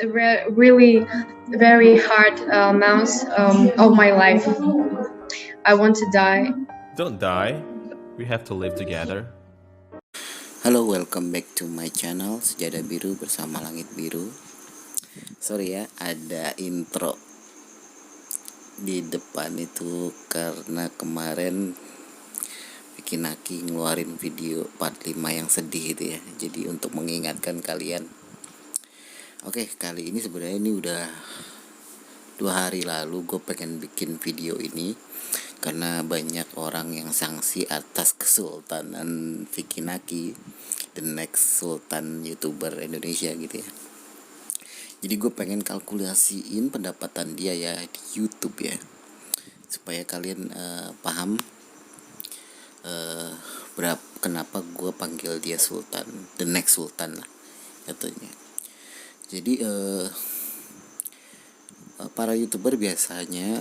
really very hard months of my life. I want to die. Don't die. We have to live together. Halo, welcome back to my channel Sejadah Biru bersama Langit Biru. Sorry ya, ada intro di depan itu karena kemarin bikin Aki ngeluarin video part 5 yang sedih itu ya. Jadi untuk mengingatkan kalian. Oke, kali ini sebenarnya ini udah 2 hari lalu gue pengen bikin video ini karena banyak orang yang sanksi atas kesultanan Vicky Naki, the next sultan YouTuber Indonesia gitu ya. Jadi gue pengen kalkulasiin pendapatan dia ya di YouTube ya, supaya kalian paham kenapa gue panggil dia sultan, the next sultan lah katanya. Jadi para YouTuber biasanya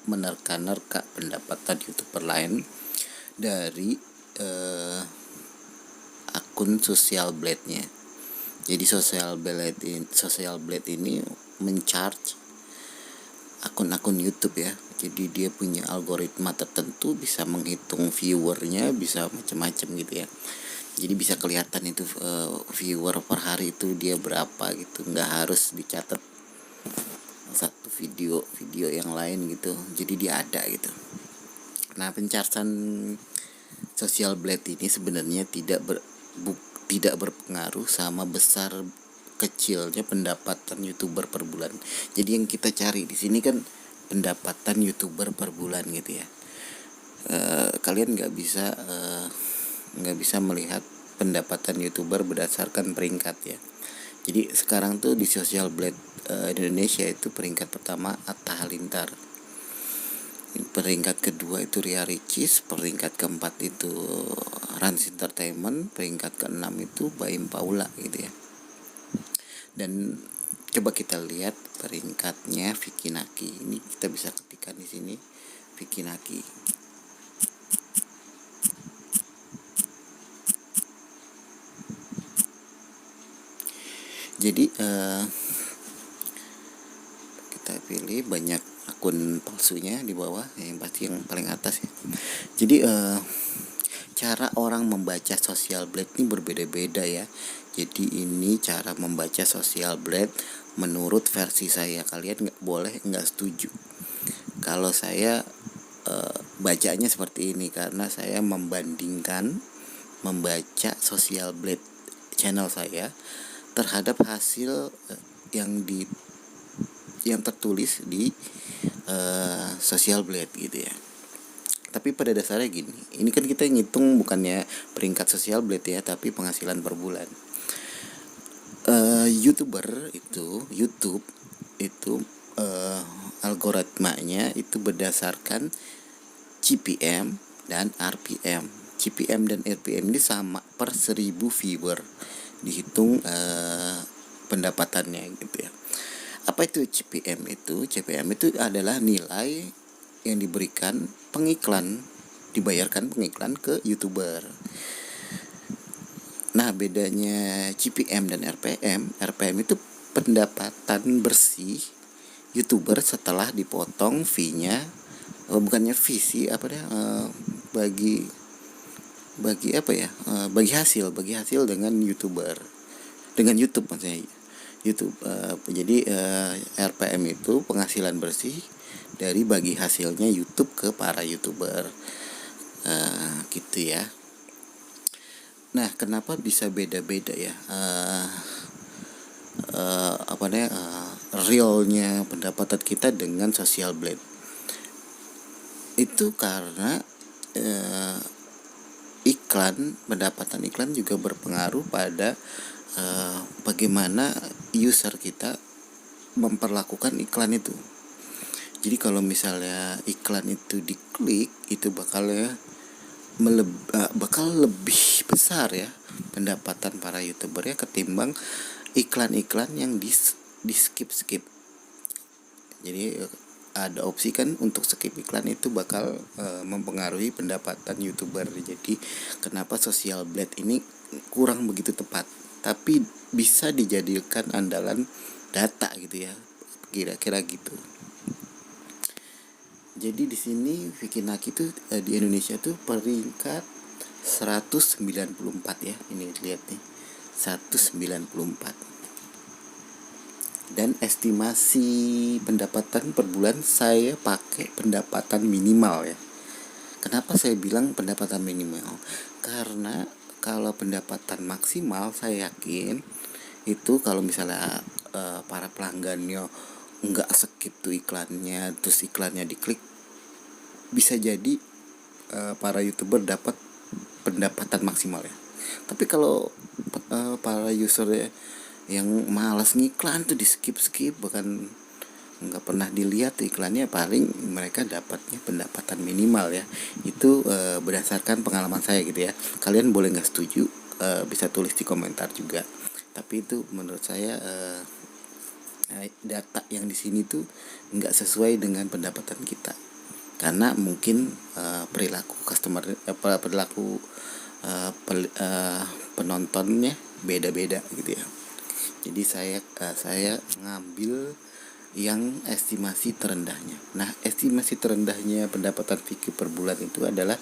menerka-nerka pendapatan YouTuber lain dari akun Social Blade-nya. Jadi Social Blade ini mencharge akun-akun YouTube ya. Jadi dia punya algoritma tertentu, bisa menghitung viewernya, bisa macam-macam gitu ya. Jadi bisa kelihatan itu viewer per hari itu dia berapa gitu. Nggak harus dicatat satu video yang lain gitu. Jadi dia ada gitu. Nah, pencarsan Social Blade ini sebenarnya tidak berpengaruh sama besar kecilnya pendapatan YouTuber per bulan. Jadi yang kita cari di sini kan pendapatan YouTuber per bulan gitu ya. Kalian nggak bisa melihat pendapatan YouTuber berdasarkan peringkat ya. Jadi sekarang tuh di Social Blade Indonesia itu peringkat pertama Atta Halilintar, peringkat kedua itu Ria Ricis, peringkat keempat itu Rans Entertainment, peringkat keenam itu Baim Paula gitu ya. Dan coba kita lihat peringkatnya Vicky Naki. Ini kita bisa ketikkan di sini Vicky Naki. Jadi kita pilih banyak akun palsunya di bawah, yang pasti yang paling atas ya. Jadi cara orang membaca Social Blade ini berbeda-beda ya. Jadi ini cara membaca Social Blade menurut versi saya. Kalian nggak setuju kalau saya bacanya seperti ini, karena saya membandingkan membaca Social Blade channel saya terhadap hasil yang tertulis di Social Blade gitu ya. Tapi pada dasarnya gini, ini kan kita ngitung bukannya peringkat Social Blade ya, tapi penghasilan per bulan. YouTube itu algoritmanya itu berdasarkan CPM dan RPM. CPM dan RPM ini sama per 1000 viewer dihitung pendapatannya gitu ya. Apa itu CPM itu? CPM itu adalah nilai yang dibayarkan pengiklan ke YouTuber. Nah, bedanya CPM dan RPM itu pendapatan bersih YouTuber setelah dipotong fee-nya, bukannya fee sih, bagi hasil dengan YouTuber, dengan YouTube maksudnya YouTube. Jadi RPM itu penghasilan bersih dari bagi hasilnya YouTube ke para YouTuber gitu ya. Nah, kenapa bisa beda-beda ya realnya pendapatan kita dengan Social Blade? Itu karena pendapatan iklan juga berpengaruh pada bagaimana user kita memperlakukan iklan itu. Jadi kalau misalnya iklan itu diklik, itu bakal lebih besar ya pendapatan para YouTuber ya ketimbang iklan-iklan yang di skip. Jadi ada opsi kan untuk skip iklan, itu bakal mempengaruhi pendapatan YouTuber. Jadi kenapa Social Blade ini kurang begitu tepat. tapi bisa dijadikan andalan data gitu ya, kira-kira gitu. Jadi di sini Vicky Naki itu di Indonesia tuh peringkat 194 ya, ini lihat nih 194. Dan estimasi pendapatan per bulan saya pakai pendapatan minimal ya. Kenapa saya bilang pendapatan minimal? Karena kalau pendapatan maksimal saya yakin itu kalau misalnya para pelanggannya nggak skip tuh iklannya, terus iklannya diklik, bisa jadi para YouTuber dapat pendapatan maksimal ya. Tapi kalau para user yang malas ngiklan tuh di skip bahkan nggak pernah dilihat iklannya, paling mereka dapatnya pendapatan minimal ya. Itu berdasarkan pengalaman saya gitu ya. Kalian boleh nggak setuju, bisa tulis di komentar juga. Tapi itu menurut saya data yang di sini tuh nggak sesuai dengan pendapatan kita, karena mungkin perilaku customer, perilaku penontonnya beda-beda gitu ya. Jadi saya ngambil yang estimasi terendahnya. Nah, estimasi terendahnya pendapatan Vicky per bulan itu adalah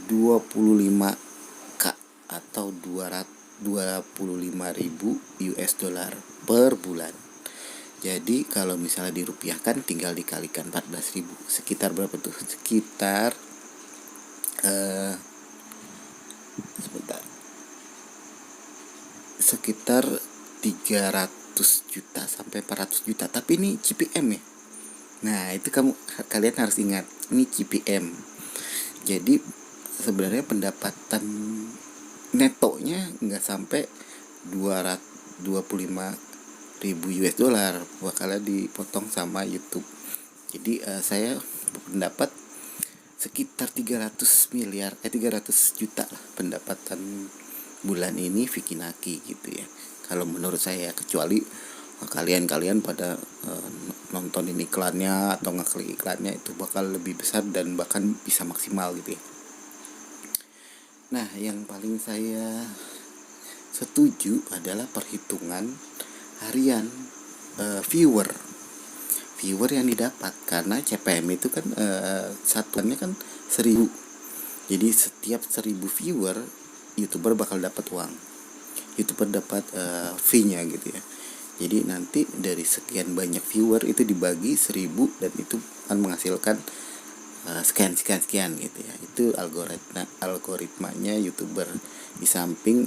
25k atau 25.000 US dollar per bulan. Jadi kalau misalnya dirupiahkan tinggal dikalikan 14.000. Sekitar berapa tuh? Sekitar sekitar 300 juta sampai 400 juta. Tapi ini CPM ya. Nah, itu kalian harus ingat, ini CPM. Jadi sebenarnya pendapatan netonya nggak sampai 225.000 US dollar, bakalan dipotong sama YouTube. Jadi saya pendapat sekitar 300 juta lah pendapatan bulan ini Vicky Naki gitu ya. Kalau menurut saya, kecuali kalian pada nontonin iklannya atau ngeklik iklannya, itu bakal lebih besar dan bahkan bisa maksimal gitu ya. Nah, yang paling saya setuju adalah perhitungan harian viewer yang didapat, karena CPM itu kan satuannya kan 1.000. Jadi setiap 1.000 viewer YouTuber bakal dapat uang, YouTuber dapat fee-nya gitu ya. Jadi nanti dari sekian banyak viewer itu dibagi 1.000 dan itu akan menghasilkan sekian gitu ya. Itu algoritmanya YouTuber. Di samping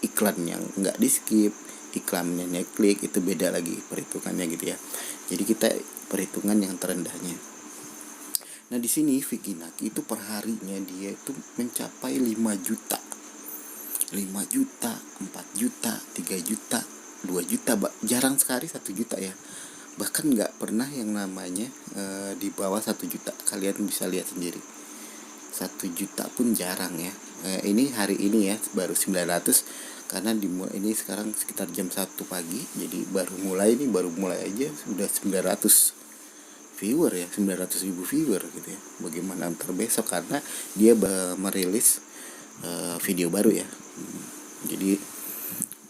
iklan yang nggak di skip, iklannya klik, itu beda lagi perhitungannya gitu ya. Jadi kita perhitungan yang terendahnya. Nah, di sini Vicky Naki itu per harinya dia itu mencapai 5 juta, 4 juta, 3 juta, 2 juta, jarang sekali 1 juta ya. Bahkan nggak pernah yang namanya di bawah 1 juta. Kalian bisa lihat sendiri, 1 juta pun jarang ya. Ini hari ini ya baru 900, karena dimulai ini sekarang sekitar jam 1 pagi. Jadi baru mulai aja sudah 900 viewer ya, 900.000 viewer gitu ya. Bagaimana ntar besok, karena dia merilis video baru ya. Jadi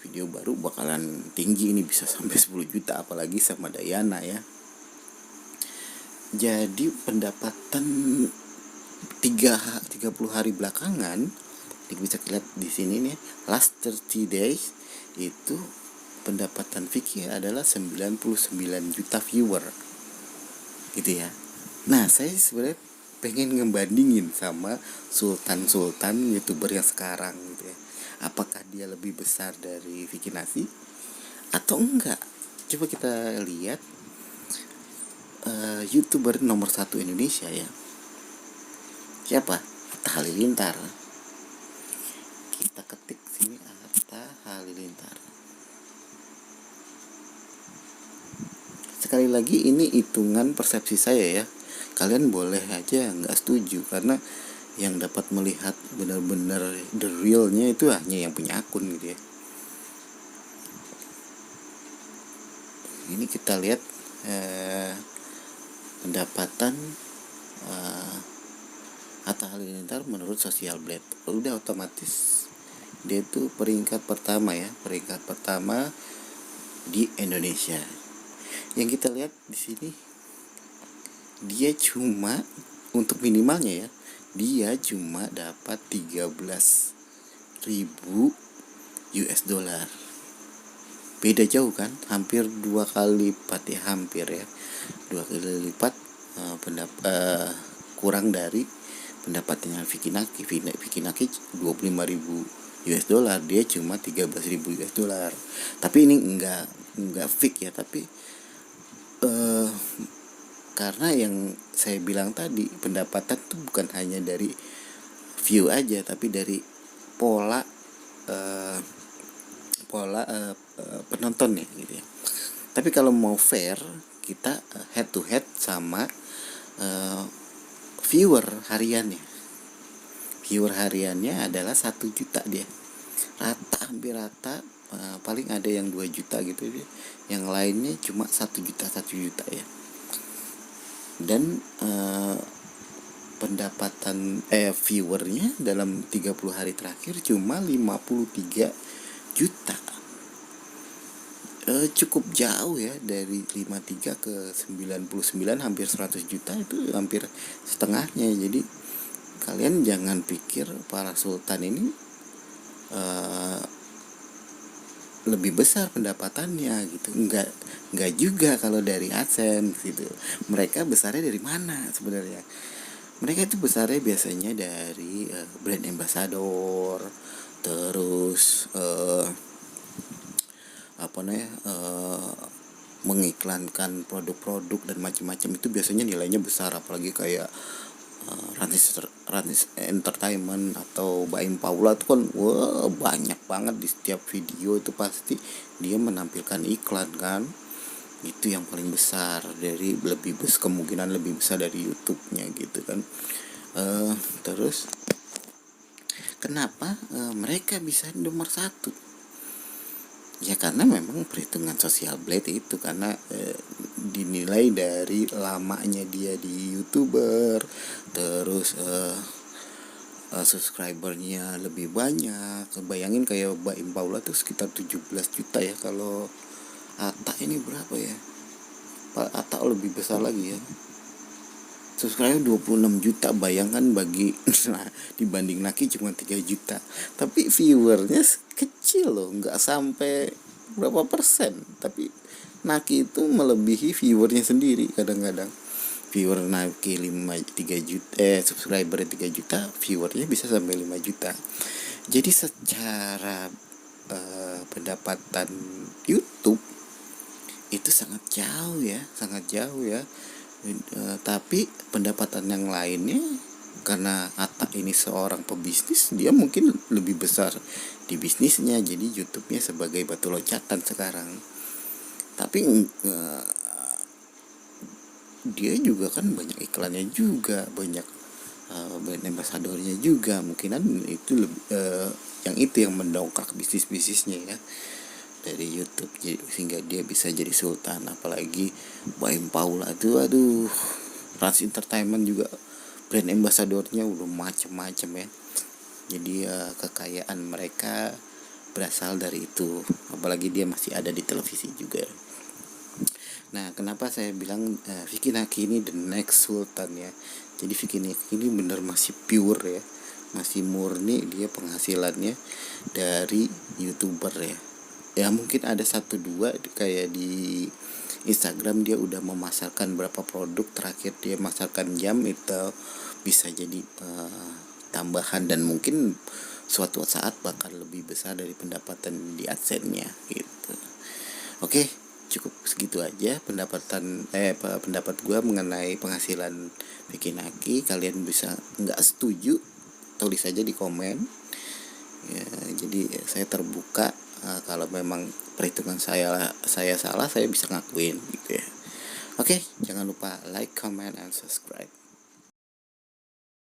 video baru bakalan tinggi, ini bisa sampai 10 juta apalagi sama Dayana ya. Jadi pendapatan 30 hari belakangan, bisa lihat di sini nih, last 30 days itu pendapatan Vicky adalah 99 juta viewer gitu ya. Nah, saya sebenarnya pengen ngebandingin sama sultan YouTuber yang sekarang gitu ya. Apakah dia lebih besar dari Vicky Naki atau enggak? Coba kita lihat YouTuber nomor 1 Indonesia ya. Siapa? Atta Halilintar. Kita ketik sini Atta Halilintar. Sekali lagi ini hitungan persepsi saya ya. Kalian boleh aja nggak setuju, karena yang dapat melihat benar-benar the realnya itu hanya yang punya akun gitu ya. Ini kita lihat pendapatan Atta Halilintar menurut Social Blade. Udah otomatis Dia tuh peringkat pertama di Indonesia. Yang kita lihat di sini, dia cuma untuk minimalnya ya, dia cuma dapat 13.000 US dollar. Beda jauh kan, hampir 2 kali lipat ya, hampir ya 2 kali lipat, kurang dari pendapatannya Vicky Naki. Vicky Naki 25.000 US dollar, dia cuma 13.000 US dollar. Tapi ini enggak fix ya, tapi karena yang saya bilang tadi, pendapatan tuh bukan hanya dari view aja, tapi dari pola penontonnya gitu ya. Tapi kalau mau fair, kita head to head sama viewer hariannya. Viewer hariannya adalah 1 juta dia. Hampir rata, paling ada yang 2 juta gitu ya. Yang lainnya cuma 1 juta ya. Dan pendapatan viewernya dalam 30 hari terakhir cuma 53 juta. Cukup jauh ya, dari 53 ke 99, hampir 100 juta, itu hampir setengahnya. Jadi kalian jangan pikir para sultan ini lebih besar pendapatannya gitu. Enggak juga kalau dari AdSense gitu. Mereka besarnya dari mana sebenarnya? Mereka itu besarnya biasanya dari brand ambassador, terus mengiklankan produk-produk dan macam-macam. Itu biasanya nilainya besar, apalagi kayak Ranis Entertainment atau Baim Paula itu kan banyak banget. Di setiap video itu pasti dia menampilkan iklan kan. Itu yang paling besar, dari kemungkinan lebih besar dari YouTube-nya gitu kan. Terus kenapa mereka bisa nomor 1? Ya karena memang perhitungan Social Blade itu, karena dinilai dari lamanya dia di YouTuber, terus subscribernya lebih banyak. Bayangin kayak Mbak Paula tuh sekitar 17 juta ya. Kalau Atta ini berapa ya? Atta lebih besar lagi ya, subscriber 26 juta. Bayangkan dibanding Naki cuma 3 juta. Tapi viewernya kecil loh, gak sampai berapa persen. Tapi Naki itu melebihi viewernya sendiri kadang-kadang. Viewer Naki 3 juta, subscribernya 3 juta, viewernya bisa sampai 5 juta. Jadi secara pendapatan YouTube itu sangat jauh ya. Tapi pendapatan yang lainnya, karena Atta ini seorang pebisnis, dia mungkin lebih besar di bisnisnya. Jadi YouTube-nya sebagai batu loncatan sekarang. Tapi dia juga kan banyak iklannya juga, banyak brand ambassadornya juga. Mungkinan itu yang mendongkrak bisnisnya ya dari YouTube, sehingga dia bisa jadi sultan. Apalagi Baim Paula itu, Rans Entertainment juga brand ambassadornya udah macem-macem ya. Jadi kekayaan mereka berasal dari itu. Apalagi dia masih ada di televisi juga. Nah, kenapa saya bilang Vicky Naki ini the next sultan ya. Jadi Vicky Naki ini benar masih pure ya, masih murni dia penghasilannya dari YouTuber ya. Ya mungkin ada 1-2 kayak di Instagram dia udah memasarkan berapa produk. Terakhir dia masarkan jam, itu bisa jadi tambahan, dan mungkin suatu saat bakal lebih besar dari pendapatan di AdSense-nya gitu. Oke, cukup segitu aja pendapat gue mengenai penghasilan Vicky Naki. Kalian bisa nggak setuju, tulis aja di komen ya. Jadi saya terbuka. Kalau memang perhitungan saya salah, saya bisa ngakuin gitu ya. Oke, jangan lupa like, comment, and subscribe.